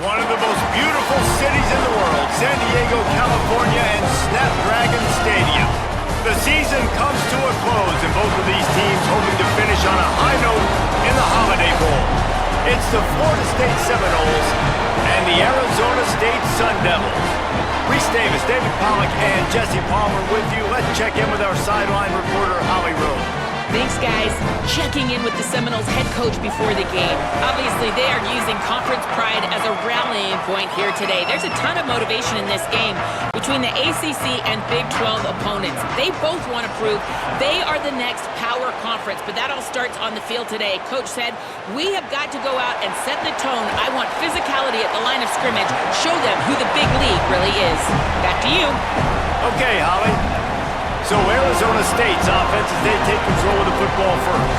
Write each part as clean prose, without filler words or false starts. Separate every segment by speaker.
Speaker 1: One of the most beautiful cities in the world, San Diego, California, and Snapdragon Stadium. The season comes to a close, and both of these teams hoping to finish on a high note in the Holiday Bowl. It's the Florida State Seminoles and the Arizona State Sun Devils. Reese Davis, David Pollack, and Jesse Palmer with you. Let's check in with our sideline reporter, Holly Rose.
Speaker 2: Thanks, guys. Checking in with the Seminoles head coach before the game. Obviously, they are using conference pride as a rallying point here today. There's a ton of motivation in this game between the ACC and Big 12 opponents. They both want to prove they are the next power conference, but that all starts on the field today. Coach said, we have got to go out and set the tone. I want physicality at the line of scrimmage. Show them who the big league really is. Back to you.
Speaker 1: Okay, Holly. So Arizona State's offense as they take control of the football first.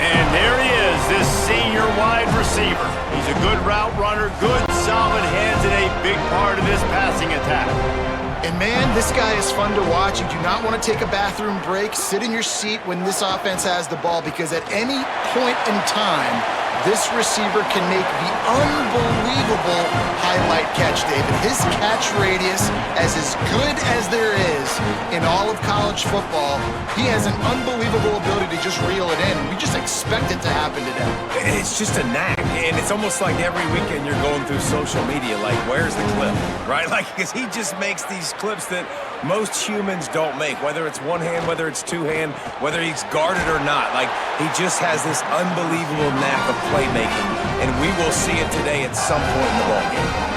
Speaker 1: And there he is, this senior wide receiver. He's a good route runner, good solid hands, and a big part of this passing attack.
Speaker 3: And man, this guy is fun to watch. You do not want to take a bathroom break. Sit in your seat when this offense has the ball, because at any point in time, this receiver can make the unbelievable highlight catch, David. His catch radius is as good as there is in all of college football. He has an unbelievable ability to just reel it in. We just expect it to happen today.
Speaker 4: It's just a knack, and it's almost like every weekend you're going through social media, like, where's the clip, right? Like, because he just makes these clips that most humans don't make, whether it's one hand, whether it's two hand, whether he's guarded or not. Like, he just has this unbelievable knack of playmaking, and we will see it today at some point in the ballgame.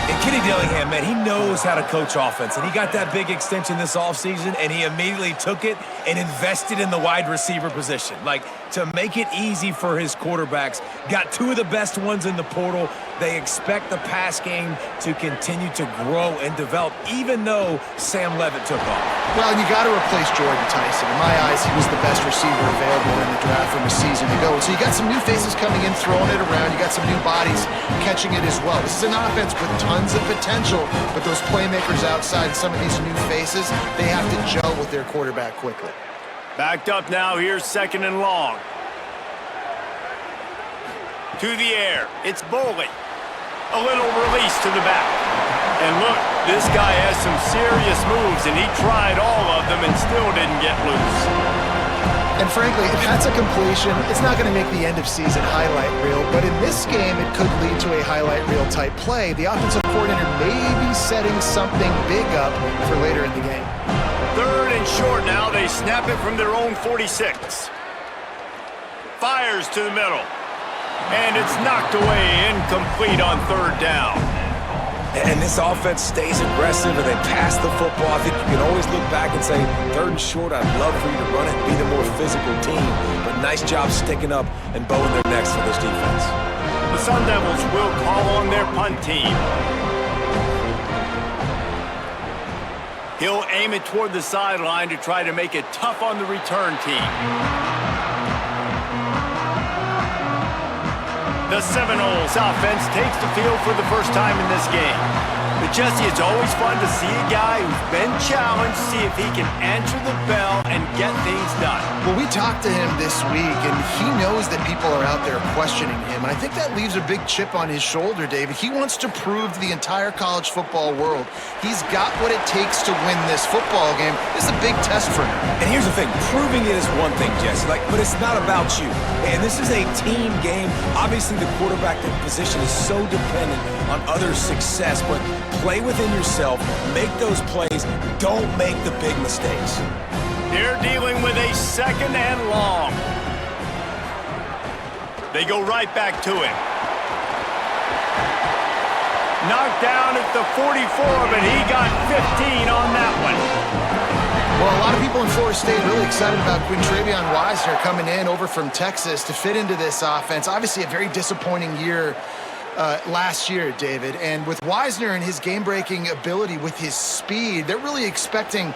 Speaker 4: And Kenny Dillingham, man, he knows how to coach offense, and he got that big extension this offseason, and he immediately took it and invested in the wide receiver position. Like, to make it easy for his quarterbacks, got two of the best ones in the portal. They expect the pass game to continue to grow and develop, even though Sam Levitt took off.
Speaker 3: Well, you got to replace Jordan Tyson. In my eyes, he was the best receiver available in the draft from a season ago. So you got some new faces coming in, throwing it around. You got some new bodies catching it as well. This is an offense with tons of potential, but those playmakers outside, some of these new faces, they have to gel with their quarterback quickly.
Speaker 1: Backed up now, here's second and long. To the air, it's Boley. A little release to the back. And look, this guy has some serious moves, and he tried all of them and still didn't get loose.
Speaker 3: And frankly, if that's a completion, it's not going to make the end-of-season highlight reel, but in this game, it could lead to a highlight reel type play. The offensive coordinator may be setting something big up for later in the game.
Speaker 1: Third and short now. They snap it from their own 46. Fires to the middle. And it's knocked away, incomplete on third down.
Speaker 4: And this offense stays aggressive, and they pass the football. I think you can always look back and say, third and short, I'd love for you to run it, be the more physical team. But nice job sticking up and bowing their necks for this defense.
Speaker 1: The Sun Devils will call on their punt team. He'll aim it toward the sideline to try to make it tough on the return team. The Seminoles offense takes the field for the first time in this game. But Jesse, it's always fun to see a guy who's been challenged, see if he can answer the bell and get things done.
Speaker 3: Well, we talked to him this week, and he knows that people are out there questioning him. And I think that leaves a big chip on his shoulder, David. He wants to prove to the entire college football world he's got what it takes to win this football game. This is a big test for him.
Speaker 4: And here's the thing, proving it is one thing, Jesse, but it's not about you. And this is a team game. Obviously, the quarterback position is so dependent on others' success, but play within yourself, make those plays, don't make the big mistakes.
Speaker 1: They're dealing with a second and long. They go right back to him. Knocked down at the 44, but he got 15 on that one.
Speaker 3: Well, a lot of people in Florida State really excited about Quintravion Wisner coming in over from Texas to fit into this offense. Obviously, a very disappointing year last year, David. And with Wisner and his game-breaking ability with his speed, they're really expecting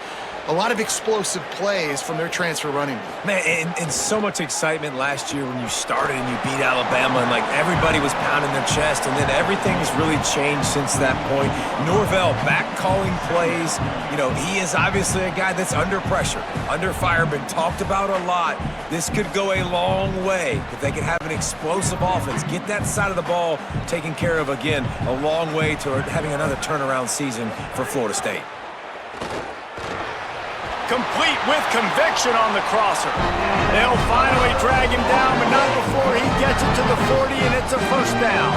Speaker 3: a lot of explosive plays from their transfer running back.
Speaker 4: Man, and so much excitement last year when you started and you beat Alabama, and like everybody was pounding their chest, and then everything has really changed since that point. Norvell back calling plays. You know, he is obviously a guy that's under pressure, under fire, been talked about a lot. This could go a long way if they can have an explosive offense, get that side of the ball taken care of again, a long way to having another turnaround season for Florida State.
Speaker 1: Complete with conviction on the crosser. They'll finally drag him down, but not before he gets it to the 40, and it's a first down.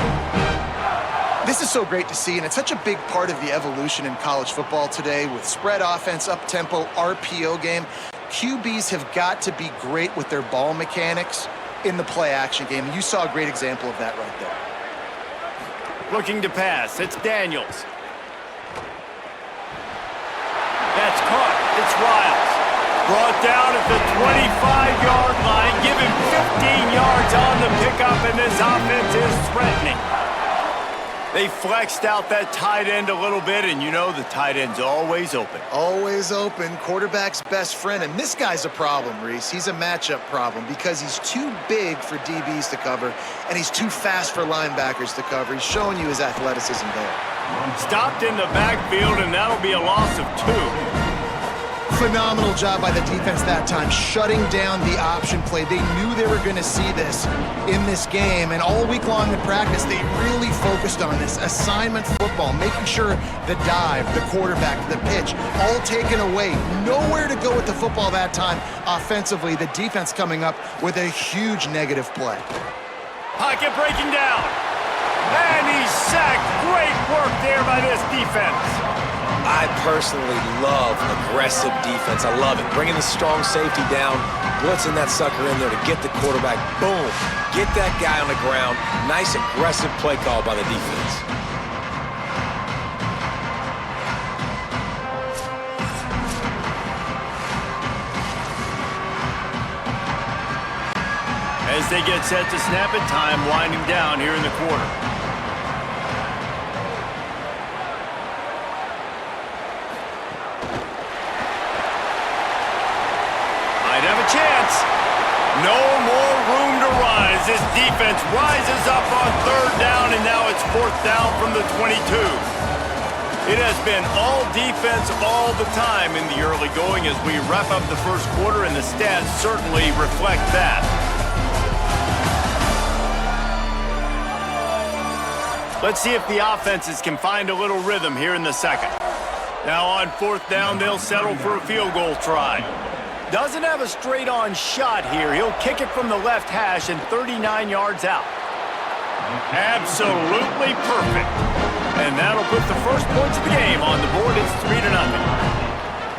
Speaker 3: This is so great to see, and it's such a big part of the evolution in college football today with spread offense, up-tempo, RPO game. QBs have got to be great with their ball mechanics in the play-action game, and you saw a great example of that right there.
Speaker 1: Looking to pass, it's Daniels. That's caught. It's Riles. Brought down at the 25-yard line. Give him 15 yards on the pickup, and this offense is threatening. They flexed out that tight end a little bit, and you know the tight end's always open.
Speaker 3: Always open, quarterback's best friend, and this guy's a problem, Reese. He's a matchup problem because he's too big for DBs to cover, and he's too fast for linebackers to cover. He's showing you his athleticism there.
Speaker 1: Stopped in the backfield, and that'll be a loss of 2.
Speaker 3: Phenomenal job by the defense that time, shutting down the option play. They knew they were going to see this in this game, and all week long in practice, they really focused on this assignment football, making sure the dive, the quarterback, the pitch, all taken away. Nowhere to go with the football that time offensively. The defense coming up with a huge negative play.
Speaker 1: Pocket breaking down. And he's sacked. Great work there by this defense.
Speaker 4: I personally love aggressive defense. I love it. Bringing the strong safety down, blitzing that sucker in there to get the quarterback. Boom. Get that guy on the ground. Nice aggressive play call by the defense.
Speaker 1: As they get set to snap it, time winding down here in the quarter. Chance. No more room to rise. This defense rises up on 3rd down, and now it's 4th down from the 22. It has been all defense all the time in the early going as we wrap up the first quarter, and the stats certainly reflect that. Let's see if the offenses can find a little rhythm here in the second. Now on 4th down, they'll settle for a field goal try. Doesn't have a straight-on shot here. He'll kick it from the left hash and 39 yards out. Absolutely perfect. And that'll put the first points of the game on the board. It's 3-0.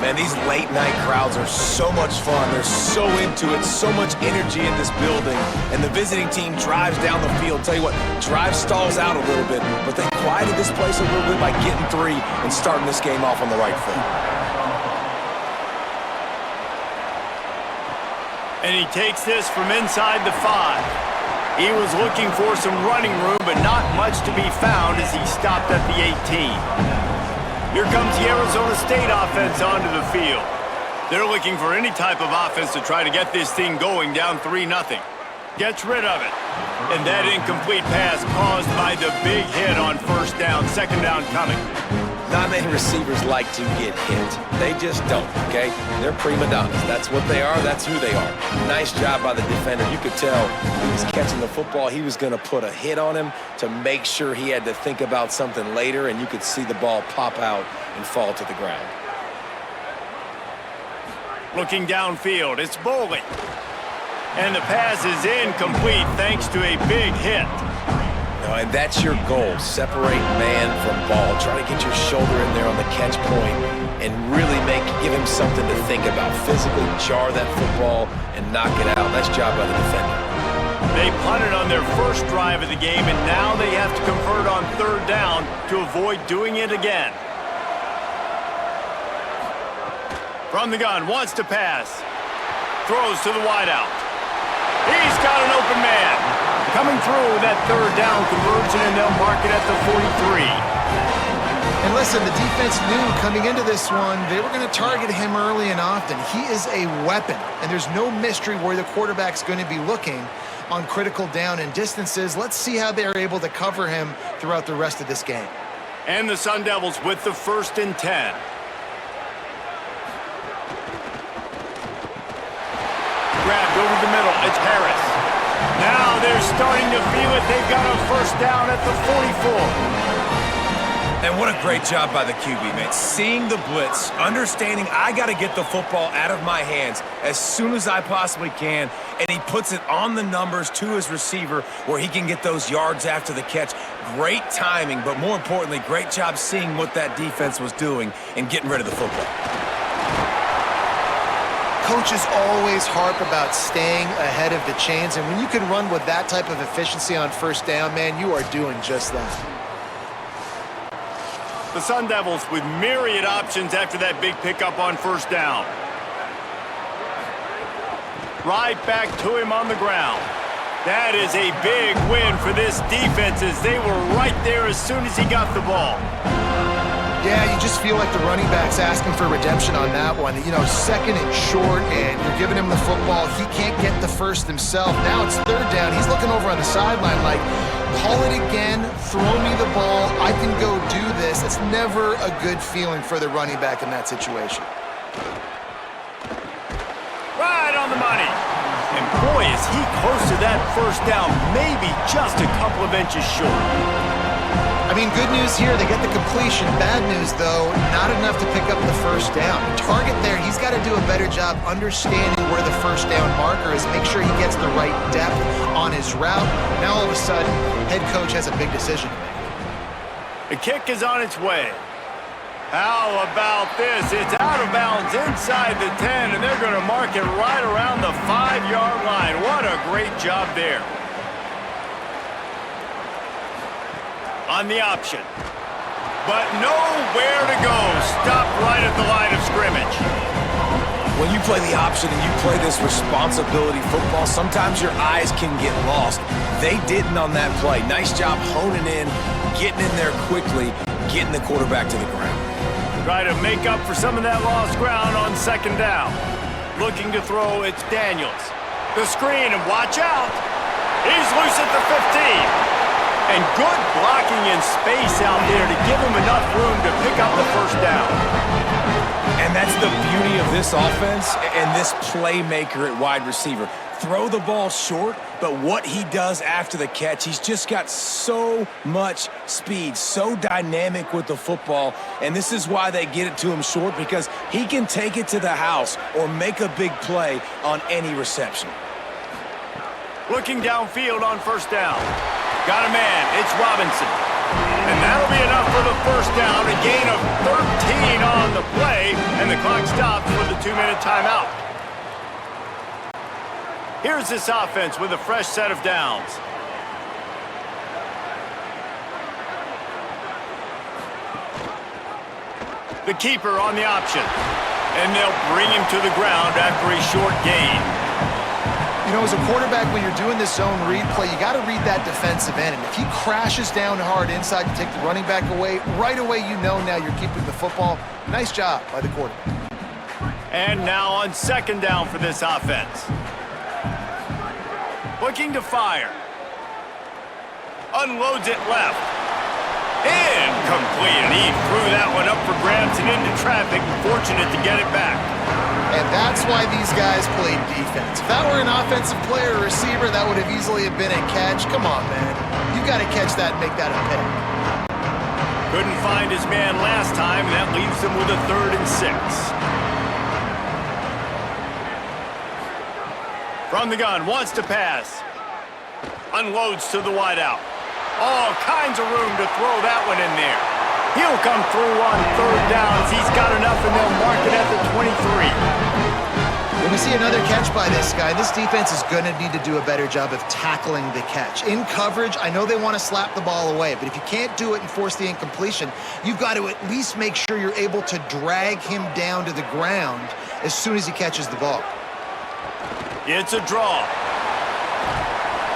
Speaker 4: Man, these late-night crowds are so much fun. They're so into it, so much energy in this building. And the visiting team drives down the field. Tell you what, drive stalls out a little bit, but they quieted this place a little bit by getting 3 and starting this game off on the right foot.
Speaker 1: And he takes this from inside the 5. He was looking for some running room, but not much to be found as he stopped at the 18. Here comes the Arizona State offense onto the field. They're looking for any type of offense to try to get this thing going down 3-0. Gets rid of it. And that incomplete pass caused by the big hit on 1st down, 2nd down coming.
Speaker 4: Not many receivers like to get hit. They just don't, okay? They're prima donnas. That's what they are. That's who they are. Nice job by the defender. You could tell he was catching the football. He was going to put a hit on him to make sure he had to think about something later, and you could see the ball pop out and fall to the ground.
Speaker 1: Looking downfield, it's Boley. And the pass is incomplete thanks to a big hit.
Speaker 4: And that's your goal. Separate man from ball. Try to get your shoulder in there on the catch point and really give him something to think about. Physically jar that football and knock it out. Nice job by the defender.
Speaker 1: They punted on their first drive of the game, and now they have to convert on 3rd down to avoid doing it again. From the gun, wants to pass. Throws to the wideout. He's got an open man. Coming through that 3rd down conversion, and they'll mark it at the 43.
Speaker 3: And listen, the defense knew coming into this one, they were going to target him early and often. He is a weapon, and there's no mystery where the quarterback's going to be looking on critical down and distances. Let's see how they're able to cover him throughout the rest of this game.
Speaker 1: And the Sun Devils with the 1st and 10. Grabbed over the middle. It's Harris. Now they're starting to feel it. They've got a 1st down at the 44.
Speaker 4: And what a great job by the QB, man. Seeing the blitz, understanding I got to get the football out of my hands as soon as I possibly can, and he puts it on the numbers to his receiver where he can get those yards after the catch. Great timing, but more importantly, great job seeing what that defense was doing and getting rid of the football.
Speaker 3: Coaches always harp about staying ahead of the chains, and when you can run with that type of efficiency on 1st down, man, you are doing just that.
Speaker 1: The Sun Devils with myriad options after that big pickup on 1st down. Right back to him on the ground. That is a big win for this defense as they were right there as soon as he got the ball.
Speaker 3: Yeah, you just feel like the running back's asking for redemption on that one. You know, 2nd and short, and you're giving him the football. He can't get the 1st himself. Now it's 3rd down. He's looking over on the sideline like, call it again, throw me the ball, I can go do this. It's never a good feeling for the running back in that situation.
Speaker 1: Right on the money. And boy, is he close to that 1st down, maybe just a couple of inches short.
Speaker 3: I mean, good news here, they get the completion. Bad news, though, not enough to pick up the 1st down. Target there, he's got to do a better job understanding where the 1st down marker is, make sure he gets the right depth on his route. Now, all of a sudden, head coach has a big decision to make.
Speaker 1: The kick is on its way. How about this? It's out of bounds inside the 10, and they're going to mark it right around the 5-yard line. What a great job there. On the option. But nowhere to go. Stopped right at the line of scrimmage.
Speaker 4: When you play the option and you play this responsibility football, sometimes your eyes can get lost. They didn't on that play. Nice job honing in, getting in there quickly, getting the quarterback to the ground.
Speaker 1: Try to make up for some of that lost ground on 2nd down. Looking to throw, it's Daniels. The screen, and watch out. He's loose at the 15. And good blocking in space out there to give him enough room to pick up the 1st down.
Speaker 4: And that's the beauty of this offense and this playmaker at wide receiver. Throw the ball short, but what he does after the catch, he's just got so much speed, so dynamic with the football, and this is why they get it to him short, because he can take it to the house or make a big play on any reception.
Speaker 1: Looking downfield on 1st down. Got a man, it's Robinson. And that'll be enough for the 1st down, a gain of 13 on the play, and the clock stops for the 2-minute timeout. Here's this offense with a fresh set of downs. The keeper on the option. And they'll bring him to the ground after a short gain.
Speaker 3: You know, as a quarterback, when you're doing this zone read play, you got to read that defensive end. And if he crashes down hard inside to take the running back away, right away you know now you're keeping the football. Nice job by the quarterback.
Speaker 1: And now on 2nd down for this offense. Looking to fire. Unloads it left. Incomplete. And he threw that one up for grabs and into traffic. Fortunate to get it back.
Speaker 3: And that's why these guys played defense. If that were an offensive player or receiver, that would have easily have been a catch. Come on, man. You got to catch that and make that a pick.
Speaker 1: Couldn't find his man last time, and that leaves him with a 3rd and 6. From the gun, wants to pass. Unloads to the wideout. All kinds of room to throw that one in there. He'll come through on 3rd down as he's got enough, and they'll mark it at the 23.
Speaker 3: When we see another catch by this guy, this defense is going to need to do a better job of tackling the catch. In coverage, I know they want to slap the ball away, but if you can't do it and force the incompletion, you've got to at least make sure you're able to drag him down to the ground as soon as he catches the ball.
Speaker 1: It's a draw.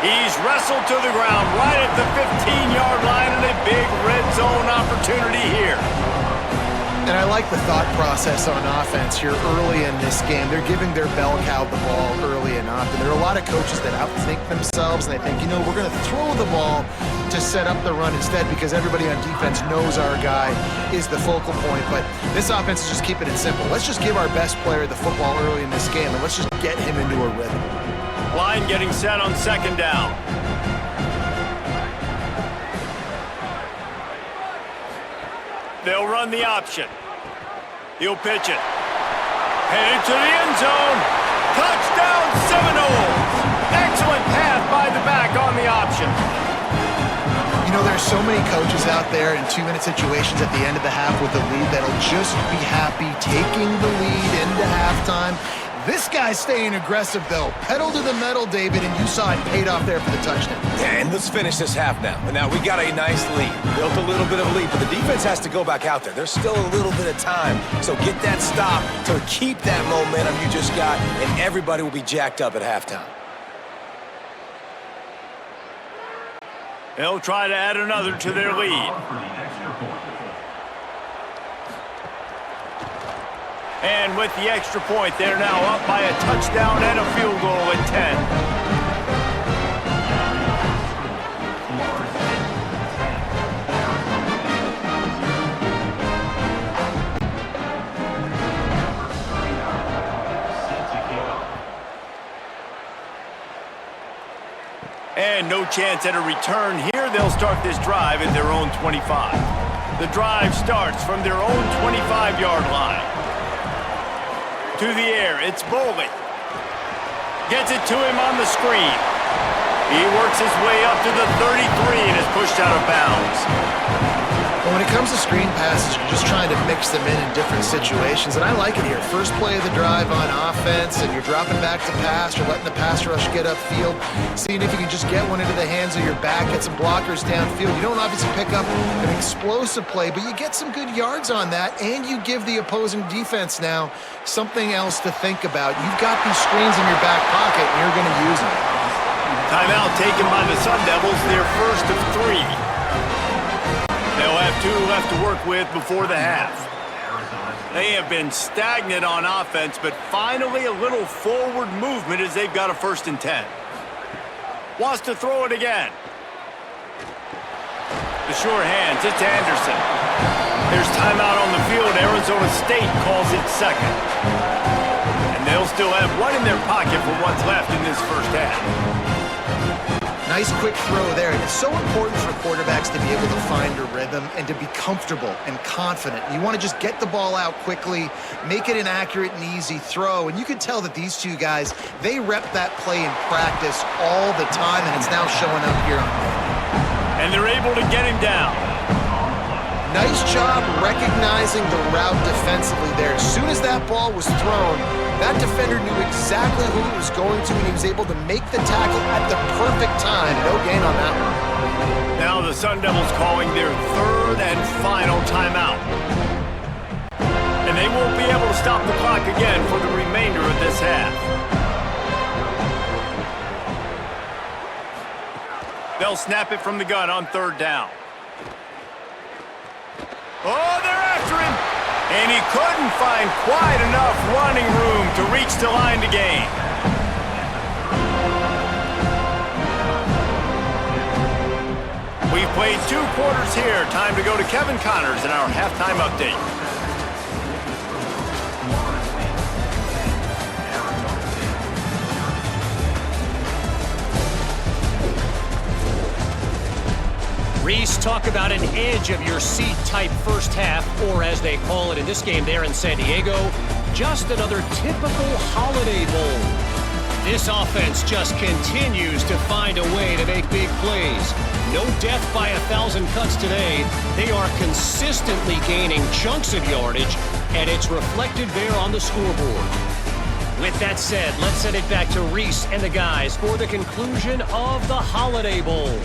Speaker 1: He's wrestled to the ground right at the 15-yard line, and a big red zone opportunity opportunity here.
Speaker 3: And I like the thought process on offense here early in this game. They're giving their bell cow the ball early and often. There are a lot of coaches that outthink themselves, and they think, we're going to throw the ball to set up the run instead because everybody on defense knows our guy is the focal point. But this offense is just keeping it simple. Let's just give our best player the football early in this game, and let's just get him into a rhythm.
Speaker 1: Line getting set on second down. They'll run the option. He'll pitch it. Headed to the end zone. Touchdown Seminoles! Excellent pass by the back on the option.
Speaker 3: There's so many coaches out there in 2-minute situations at the end of the half with the lead that'll just be happy taking the lead into halftime. This guy's staying aggressive, though. Pedal to the metal, David, and you saw it paid off there for the touchdown.
Speaker 4: Yeah, and let's finish this half now. And now we got a nice lead. Built a little bit of a lead, but the defense has to go back out there. There's still a little bit of time. So get that stop to keep that momentum you just got, and everybody will be jacked up at halftime.
Speaker 1: They'll try to add another to their lead. And with the extra point, they're now up by a touchdown and a field goal at 10. And no chance at a return here. They'll start this drive at their own 25. The drive starts from their own 25-yard line. To the air, it's Boley. Gets it to him on the screen. He works his way up to the 33 and is pushed out of bounds.
Speaker 3: Well, when it comes to screen passes, you're just trying to mix them in different situations, and I like it here. First play of the drive on offense, and you're dropping back to pass. You're letting the pass rush get upfield, seeing if you can just get one into the hands of your back, get some blockers downfield. You don't obviously pick up an explosive play, but you get some good yards on that, and you give the opposing defense now something else to think about. You've got these screens in your back pocket, and you're going to use them.
Speaker 1: Timeout taken by the Sun Devils, their first of 3. They'll have 2 left to work with before the half. They have been stagnant on offense, but finally a little forward movement as they've got a 1st and 10. Wants to throw it again. The sure hands, it's Anderson. There's timeout on the field. Arizona State calls it second. And they'll still have 1 in their pocket for what's left in this first half.
Speaker 3: Nice quick throw there. And it's so important for quarterbacks to be able to find a rhythm and to be comfortable and confident. You want to just get the ball out quickly, make it an accurate and easy throw. And you can tell that these two guys, they rep that play in practice all the time, and it's now showing up here on game.
Speaker 1: And they're able to get him down.
Speaker 3: Nice job recognizing the route defensively there. As soon as that ball was thrown, that defender knew exactly who it was going to, and he was able to make the tackle at the perfect time. No gain on that one.
Speaker 1: Now the Sun Devils calling their 3rd and final timeout. And they won't be able to stop the clock again for the remainder of this half. They'll snap it from the gun on 3rd down. Oh, they're after him! And he couldn't find quite enough running room to reach the line to gain. We've played 2 quarters here. Time to go to Kevin Connors in our halftime update.
Speaker 5: Reese, talk about an edge-of-your-seat type first half, or as they call it in this game there in San Diego, just another typical Holiday Bowl. This offense just continues to find a way to make big plays. No death by 1,000 cuts today. They are consistently gaining chunks of yardage, and it's reflected there on the scoreboard. With that said, let's send it back to Reese and the guys for the conclusion of the Holiday Bowl.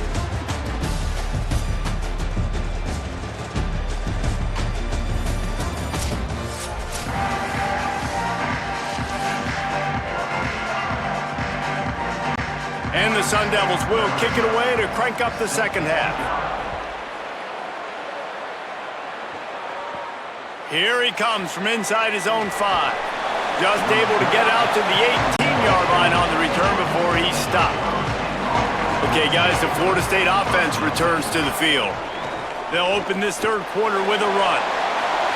Speaker 1: And the Sun Devils will kick it away to crank up the second half. Here he comes from inside his own 5. Just able to get out to the 18-yard line on the return before he stopped. Okay, guys, the Florida State offense returns to the field. They'll open this third quarter with a run.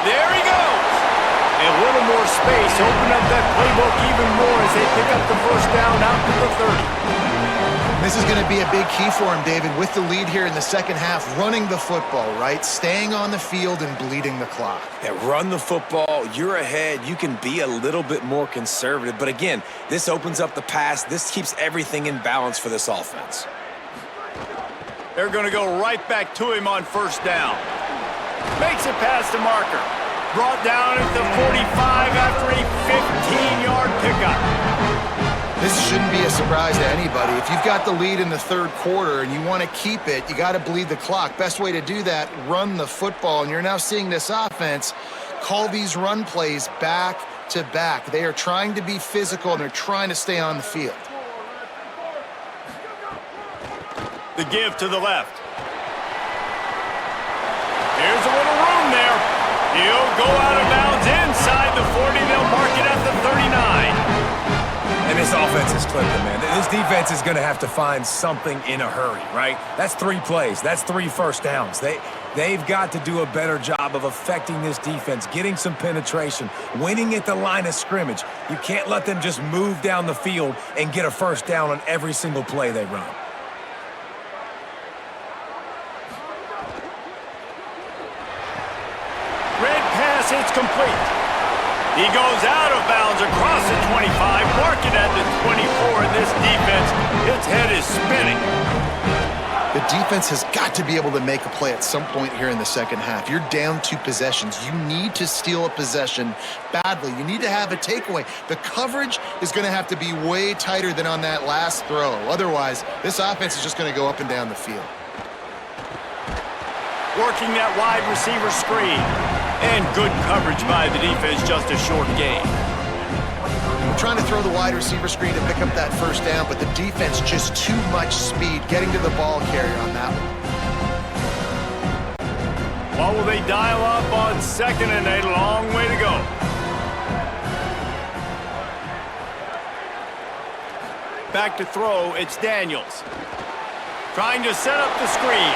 Speaker 1: There he goes! A little more space, open up that playbook even more as they pick up the first down out to the 30.
Speaker 3: This is going to be a big key for him, David, with the lead here in the second half, running the football, right? Staying on the field and bleeding the clock.
Speaker 4: Yeah, run the football. You're ahead. You can be a little bit more conservative. But again, this opens up the pass. This keeps everything in balance for this offense.
Speaker 1: They're going to go right back to him on first down. Makes it past the marker. Brought down at the 45 after a 15-yard pickup.
Speaker 3: This shouldn't be a surprise to anybody. If you've got the lead in the third quarter and you want to keep it, you got to bleed the clock. Best way to do that, run the football. And you're now seeing this offense call these run plays back to back. They are trying to be physical and they're trying to stay on the field.
Speaker 1: The give to the left. Here's a little room there. He'll go out of bounds inside the 40. They'll mark it at the 39.
Speaker 4: And this offense is clipping, man. This defense is going to have to find something in a hurry, right? That's 3 plays. That's 3 first downs. They've got to do a better job of affecting this defense, getting some penetration, winning at the line of scrimmage. You can't let them just move down the field and get a first down on every single play they run.
Speaker 1: Red pass, it's complete. He goes out of bounds across the 25, mark it at the 24, and this defense, its head is spinning.
Speaker 3: The defense has got to be able to make a play at some point here in the second half. You're down 2 possessions. You need to steal a possession badly. You need to have a takeaway. The coverage is going to have to be way tighter than on that last throw. Otherwise, this offense is just going to go up and down the field.
Speaker 1: Working that wide receiver screen. And good coverage by the defense, just a short gain.
Speaker 3: We're trying to throw the wide receiver screen to pick up that first down, but the defense just too much speed getting to the ball carrier on that one.
Speaker 1: What will they dial up on second and a long way to go? Back to throw, it's Daniels. Trying to set up the screen.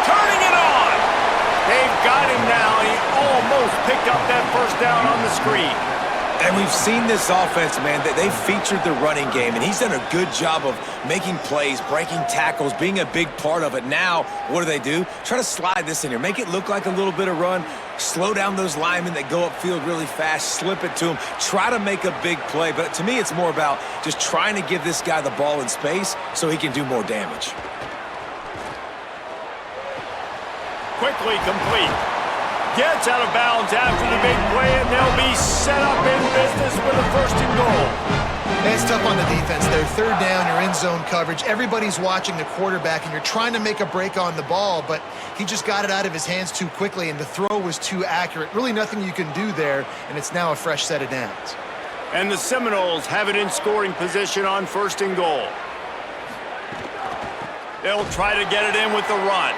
Speaker 1: Turning it on! They've got him now, and he almost picked up that first down on the screen.
Speaker 4: And we've seen this offense, man, that they've featured the running game, and he's done a good job of making plays, breaking tackles, being a big part of it. Now, what do? Try to slide this in here. Make it look like a little bit of run. Slow down those linemen that go upfield really fast. Slip it to him. Try to make a big play. But to me, it's more about just trying to give this guy the ball in space so he can do more damage.
Speaker 1: Quickly complete. Gets out of bounds after the big play, and they'll be set up in business with a first and goal.
Speaker 3: It's tough on the defense there. Third down, you're in zone coverage. Everybody's watching the quarterback, and you're trying to make a break on the ball, but he just got it out of his hands too quickly, and the throw was too accurate. Really nothing you can do there, and it's now a fresh set of downs.
Speaker 1: And the Seminoles have it in scoring position on first and goal. They'll try to get it in with the run.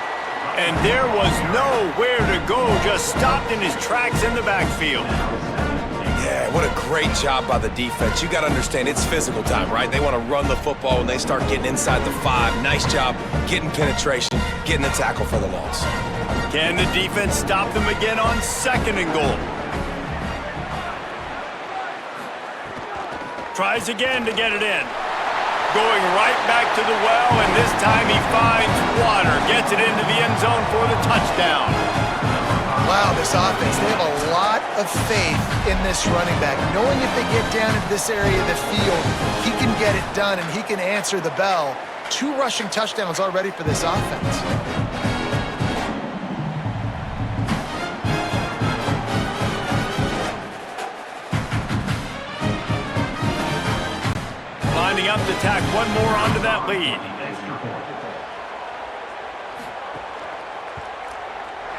Speaker 1: And there was nowhere to go, just stopped in his tracks in the backfield.
Speaker 4: Yeah, what a great job by the defense. You got to understand, it's physical time, right? They want to run the football when they start getting inside the 5. Nice job getting penetration, getting the tackle for the loss.
Speaker 1: Can the defense stop them again on second and goal? Tries again to get it in. Going right back to the well, and this time he finds water. Gets it into the end zone for the touchdown.
Speaker 3: Wow, this offense, they have a lot of faith in this running back. Knowing if they get down into this area of the field, he can get it done and he can answer the bell. 2 rushing touchdowns already for this offense.
Speaker 1: Lining up to tack one more onto that lead.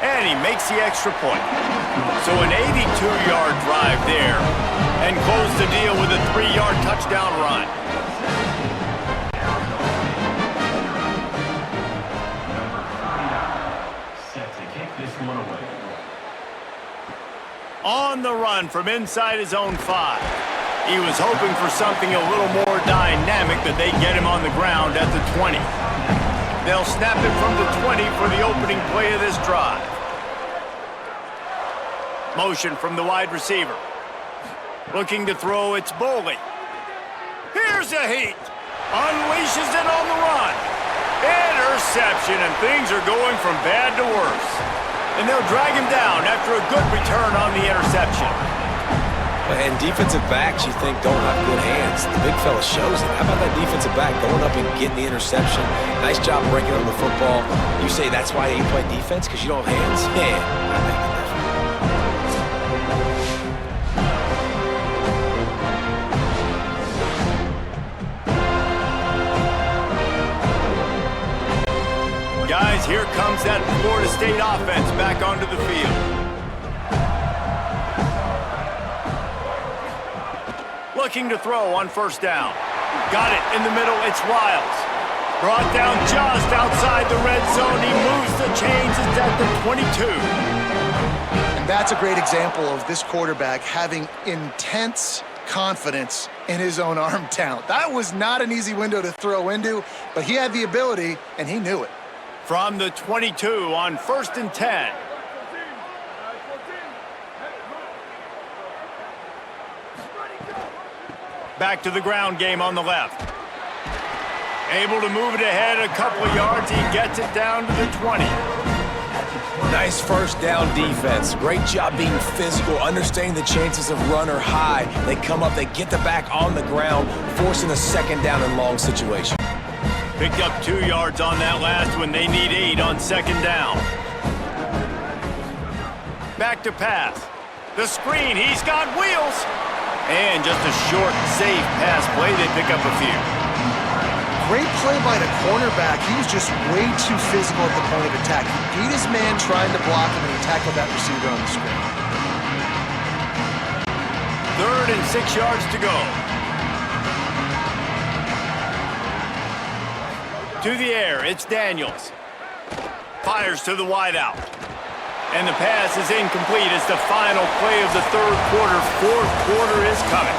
Speaker 1: And he makes the extra point. So an 82-yard drive there. And close the deal with a 3-yard touchdown run.
Speaker 6: Set to kick this one away.
Speaker 1: On the run from inside his own 5. He was hoping for something a little more dynamic, but they get him on the ground at the 20. They'll snap it from the 20 for the opening play of this drive. Motion from the wide receiver. Looking to throw, it's Boley. Here's a heat. Unleashes it on the run. Interception, and things are going from bad to worse. And they'll drag him down after a good return on the interception.
Speaker 4: And defensive backs, you think, don't have good hands. The big fella shows it. How about that defensive back going up and getting the interception? Nice job breaking up the football. You say that's why you play defense, because you don't have hands? Yeah, I make it different.
Speaker 1: Guys, here comes that Florida State offense back onto the field. Looking to throw on first down. Got it in the middle, it's Wiles. Brought down just outside the red zone. He moves the chains, it's at the 22.
Speaker 3: And that's a great example of this quarterback having intense confidence in his own arm talent. That was not an easy window to throw into, but he had the ability, and he knew it.
Speaker 1: From the 22 on 1st and 10. Back to the ground game on the left. Able to move it ahead a couple of yards. He gets it down to the 20.
Speaker 4: Nice first down defense. Great job being physical, understanding the chances of run are high. They come up, they get the back on the ground, forcing a second down and long situation.
Speaker 1: Picked up 2 yards on that last one. They need 8 on second down. Back to pass. The screen, he's got wheels. And just a short, safe pass play. They pick up a few.
Speaker 3: Great play by the cornerback. He was just way too physical at the point of attack. He beat his man trying to block him, and he tackled that receiver on the screen.
Speaker 1: 3rd and 6 yards to go. To the air, it's Daniels. Fires to the wideout. And the pass is incomplete. It's the final play of the 3rd quarter. 4th quarter is coming.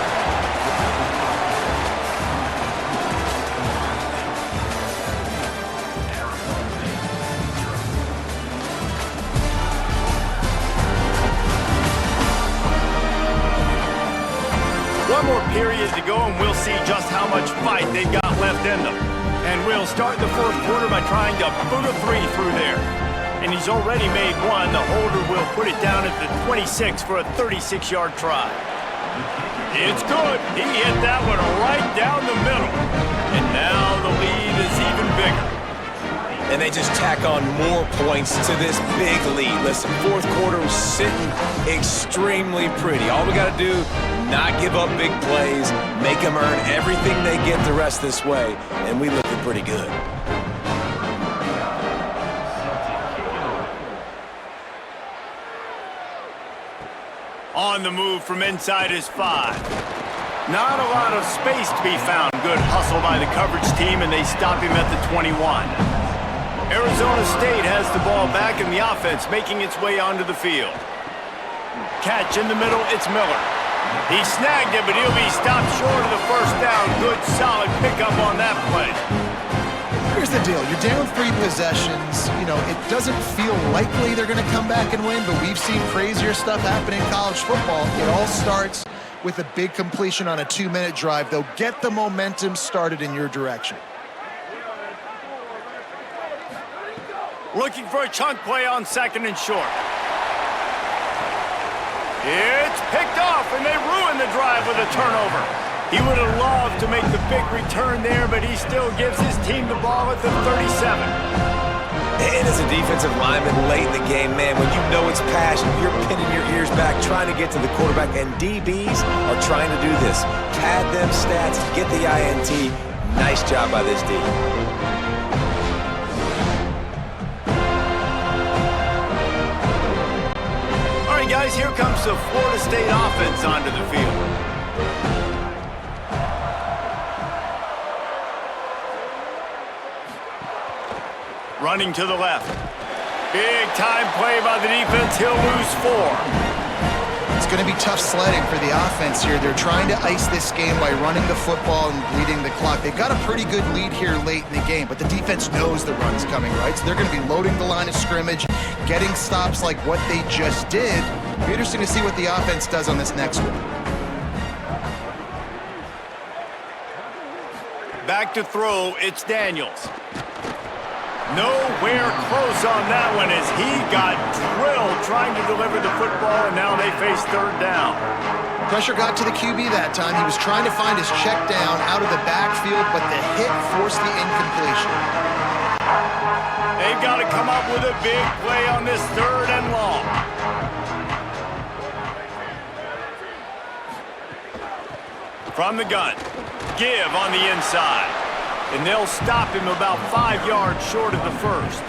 Speaker 1: One more period to go, and we'll see just how much fight they've got left in them. And we'll start the 4th quarter by trying to boot a 3 through there. And he's already made one. The holder will put it down at the 26 for a 36-yard try. It's good. He hit that one right down the middle. And now the lead is even bigger.
Speaker 4: And they just tack on more points to this big lead. Listen, 4th quarter was sitting extremely pretty. All we got to do, not give up big plays, make them earn everything they get the rest this way, and we looking pretty good.
Speaker 1: On the move from inside his 5. Not a lot of space to be found. Good hustle by the coverage team, and they stop him at the 21. Arizona State has the ball back, and the offense making its way onto the field. Catch in the middle, it's Miller. He snagged it, but he'll be stopped short of the first down. Good, solid pickup on that play.
Speaker 3: Here's the deal. You're down 3 possessions. You know, it doesn't feel likely they're going to come back and win, but we've seen crazier stuff happen in college football. It all starts with a big completion on a 2-minute drive. They'll get the momentum started in your direction.
Speaker 1: Looking for a chunk play on 2nd and short. It's picked off, and they ruin the drive with a turnover. He would have loved to make the big return there, but he still gives his team the ball at the 37.
Speaker 4: And as a defensive lineman late in the game, man, when you know it's passion, you're pinning your ears back, trying to get to the quarterback, and DBs are trying to do this. Pad them stats, get the INT. Nice job by this D.
Speaker 1: All right, guys, here comes the Florida State offense onto the field. Running to the left. Big time play by the defense. He'll lose 4.
Speaker 3: going to be tough sledding for the offense here. They're trying to ice this game by running the football and bleeding the clock. They've got a pretty good lead here late in the game, but the defense knows the run's coming, right? So they're going to be loading the line of scrimmage, getting stops like what they just did. It'll be interesting to see what the offense does on this next one.
Speaker 1: Back to throw, it's Daniels. Nowhere close on that one as he got drilled trying to deliver the football, and now they face third down.
Speaker 3: Pressure got to the QB that time. He was trying to find his check down out of the backfield, but the hit forced the incompletion.
Speaker 1: They've got to come up with a big play on this third and long. From the gun, give on the inside. And they'll stop him about 5 yards short of the first.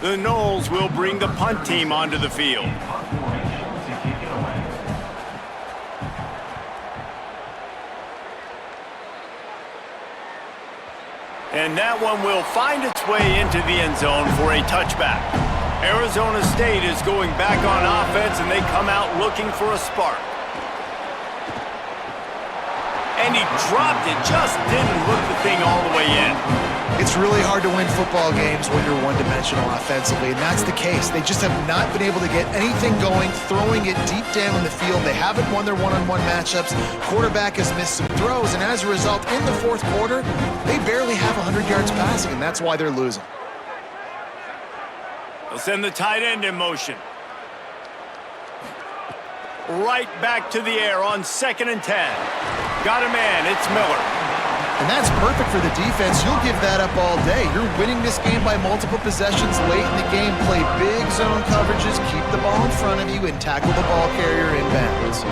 Speaker 1: The Noles will bring the punt team onto the field. And that one will find its way into the end zone for a touchback. Arizona State is going back on offense, and they come out looking for a spark. And he dropped it, just didn't hook the thing all the way in.
Speaker 3: It's really hard to win football games when you're one-dimensional offensively, and that's the case. They just have not been able to get anything going, throwing it deep down in the field. They haven't won their one-on-one matchups. Quarterback has missed some throws, and as a result, in the fourth quarter, they barely have 100 yards passing, and that's why they're losing.
Speaker 1: They'll send the tight end in motion. Right back to the air on 2nd and 10. Got a man, it's Miller.
Speaker 3: And that's perfect for the defense. You'll give that up all day. You're winning this game by multiple possessions late in the game. Play big zone coverages, keep the ball in front of you, and tackle the ball carrier inbounds.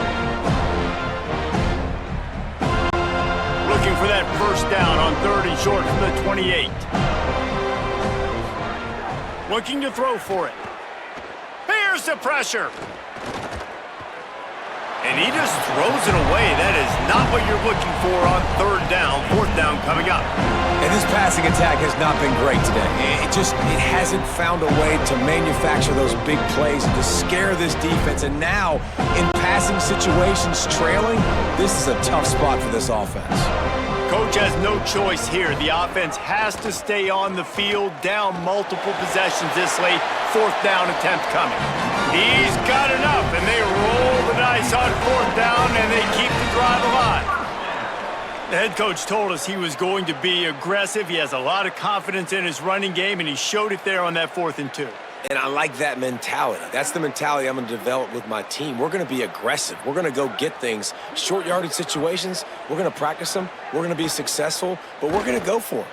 Speaker 1: Looking for that first down on 3rd and short from the 28. Looking to throw for it. Here's the pressure. And he just throws it away. That is not what you're looking for on 3rd down. 4th down coming up.
Speaker 4: And this passing attack has not been great today. It hasn't found a way to manufacture those big plays and to scare this defense. And now, in passing situations trailing, this is a tough spot for this offense.
Speaker 1: Coach has no choice here. The offense has to stay on the field, down multiple possessions this late. 4th down attempt coming. He's got enough, and they roll the dice on 4th down, and they keep the drive alive. The head coach told us he was going to be aggressive. He has a lot of confidence in his running game, and he showed it there on that 4th and 2.
Speaker 4: And I like that mentality. That's the mentality I'm going to develop with my team. We're going to be aggressive. We're going to go get things. Short yardage situations, we're going to practice them. We're going to be successful, but we're going to go for it.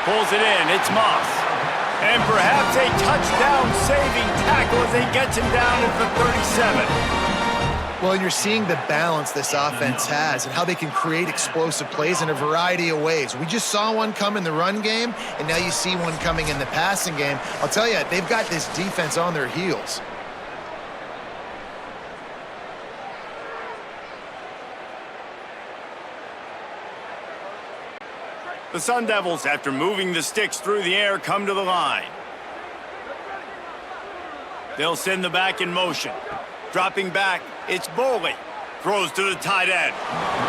Speaker 1: Pulls it in. It's Moss. And perhaps a touchdown-saving tackle as he gets him down at the 37.
Speaker 3: Well, and you're seeing the balance this offense has and how they can create explosive plays in a variety of ways. We just saw one come in the run game, and now you see one coming in the passing game. I'll tell you, they've got this defense on their heels.
Speaker 1: The Sun Devils, after moving the sticks through the air, come to the line. They'll send the back in motion. Dropping back, it's Boley. Throws to the tight end.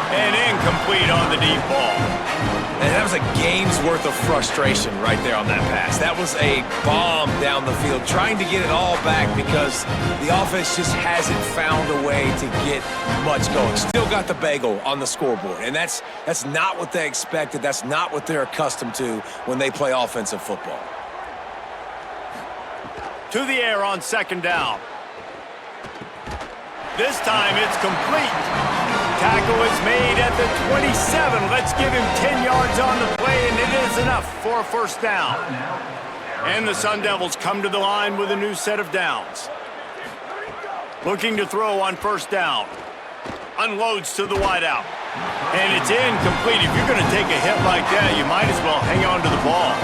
Speaker 1: And incomplete on the deep ball.
Speaker 4: And that was a game's worth of frustration right there on that pass. That was a bomb down the field, trying to get it all back because the offense just hasn't found a way to get much going. Still got the bagel on the scoreboard, and that's not what they expected. That's not what they're accustomed to when they play offensive football.
Speaker 1: To the air on 2nd down. This time it's complete. Tackle is made at the 27. Let's give him 10 yards on the play, and it is enough for a 1st down. And the Sun Devils come to the line with a new set of downs. Looking to throw on 1st down. Unloads to the wideout. And it's incomplete. If you're going to take a hit like that, you might as well hang on to the ball.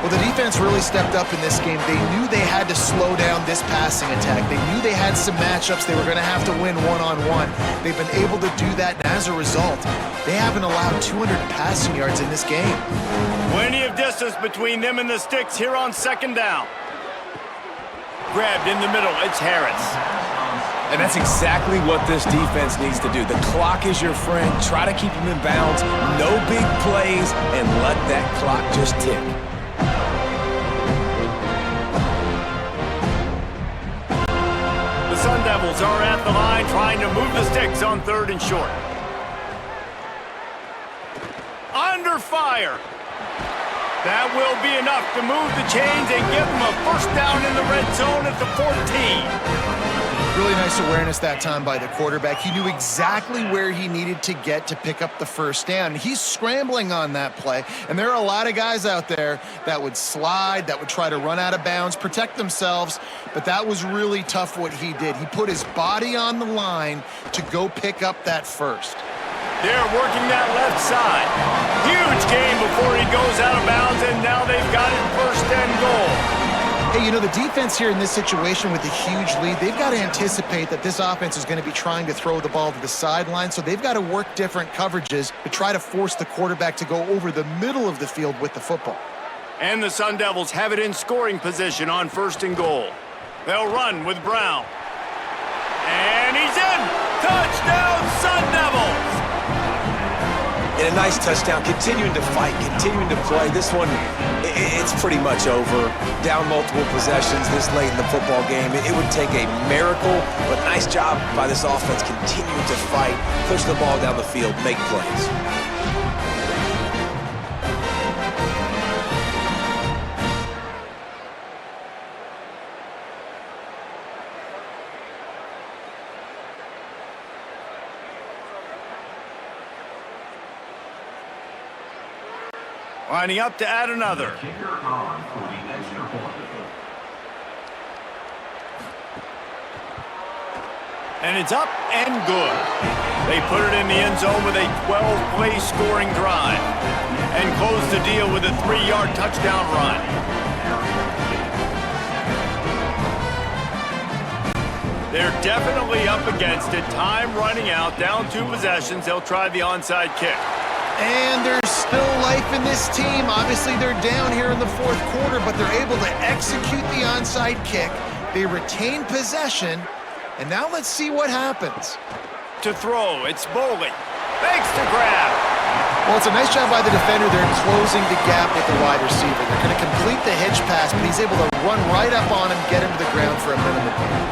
Speaker 3: Well, the defense really stepped up in this game. They knew they had to slow down this passing attack. They knew they had some matchups they were going to have to win one-on-one. They've been able to do that, and as a result, they haven't allowed 200 passing yards in this game.
Speaker 1: Plenty of distance between them and the sticks here on second down. Grabbed in the middle, it's Harris.
Speaker 4: And that's exactly what this defense needs to do. The clock is your friend. Try to keep them in bounds. No big plays, and let that clock just tick.
Speaker 1: The Sun Devils are at the line trying to move the sticks on 3rd and short. Under fire. That will be enough to move the chains and give them a first down in the red zone at the 14.
Speaker 3: Really nice awareness that time by the quarterback. He knew exactly where he needed to get to pick up the first down. He's scrambling on that play, and there are a lot of guys out there that would slide, that would try to run out of bounds, protect themselves, but that was really tough what he did. He put his body on the line to go pick up that first.
Speaker 1: They're working that left side. Huge gain before he goes out of bounds, and now they've got it 1st and goal.
Speaker 3: Hey, you know, the defense here in this situation with a huge lead, they've got to anticipate that this offense is going to be trying to throw the ball to the sideline, so they've got to work different coverages to try to force the quarterback to go over the middle of the field with the football.
Speaker 1: And the Sun Devils have it in scoring position on 1st and goal. They'll run with Brown. And he's in! Touchdown, Sun Devils!
Speaker 4: And a nice touchdown, continuing to fight, continuing to play. This one, it's pretty much over. Down multiple possessions this late in the football game. It would take a miracle, but nice job by this offense continuing to fight, push the ball down the field, make plays.
Speaker 1: Lining up to add another. And it's up and good. They put it in the end zone with a 12-play scoring drive and close the deal with a 3-yard touchdown run. They're definitely up against it. Time running out. Down 2 possessions. They'll try the onside kick.
Speaker 3: And there's still life in this team. Obviously, they're down here in the 4th quarter, but they're able to execute the onside kick. They retain possession, and now let's see what happens.
Speaker 1: To throw, it's Boley. Thanks to grab.
Speaker 3: Well, it's a nice job by the defender. They're closing the gap with the wide receiver. They're going to complete the hitch pass, but he's able to run right up on him, get him to the ground for a minimum gain.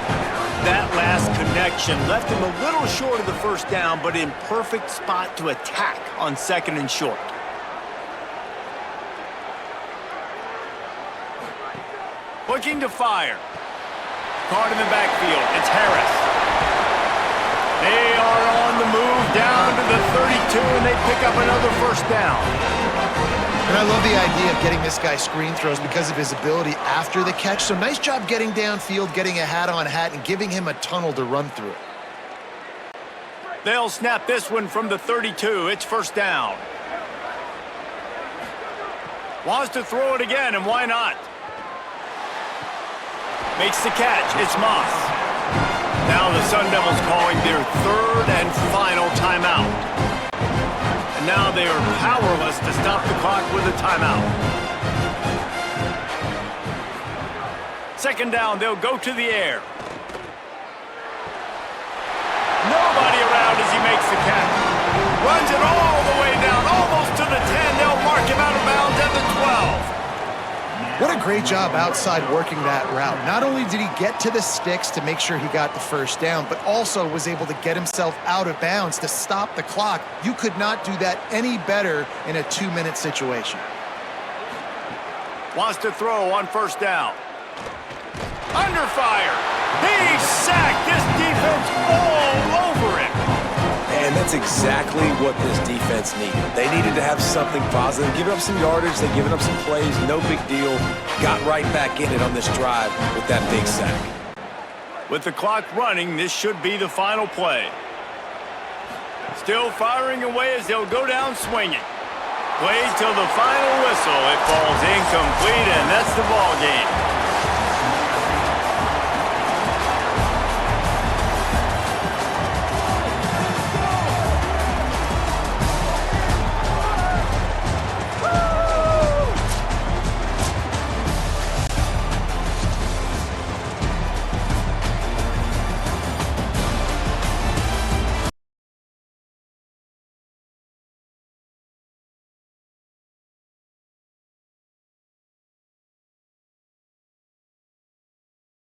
Speaker 1: That last connection left him a little short of the first down, but in perfect spot to attack on 2nd and short. Looking to fire. Caught in the backfield. It's Harris. They are on the move down to the 32, and they pick up another first down.
Speaker 3: And I love the idea of getting this guy screen throws because of his ability after the catch. So nice job getting downfield, getting a hat-on-hat, and giving him a tunnel to run through.
Speaker 1: They'll snap this one from the 32. It's first down. Wants to throw it again, and why not? Makes the catch. It's Moss. Now the Sun Devils calling their 3rd and final timeout. And now they are powerless to stop the clock with a timeout. 2nd down, they'll go to the air. Nobody around as he makes the catch. Runs it all the way down, almost to the 10. They'll mark him out of bounds at the 12.
Speaker 3: What a great job outside working that route. Not only did he get to the sticks to make sure he got the first down, but also was able to get himself out of bounds to stop the clock. You could not do that any better in a 2-minute situation.
Speaker 1: Wants to throw on first down. Under fire. He's sacked. This defense all over him.
Speaker 4: And that's exactly what this defense needed. They needed to have something positive. Giving up some yardage, they've given up some plays, no big deal. Got right back in it on this drive with that big sack.
Speaker 1: With the clock running, this should be the final play. Still firing away as they'll go down swinging. Played till the final whistle. It falls incomplete, and that's the ball game.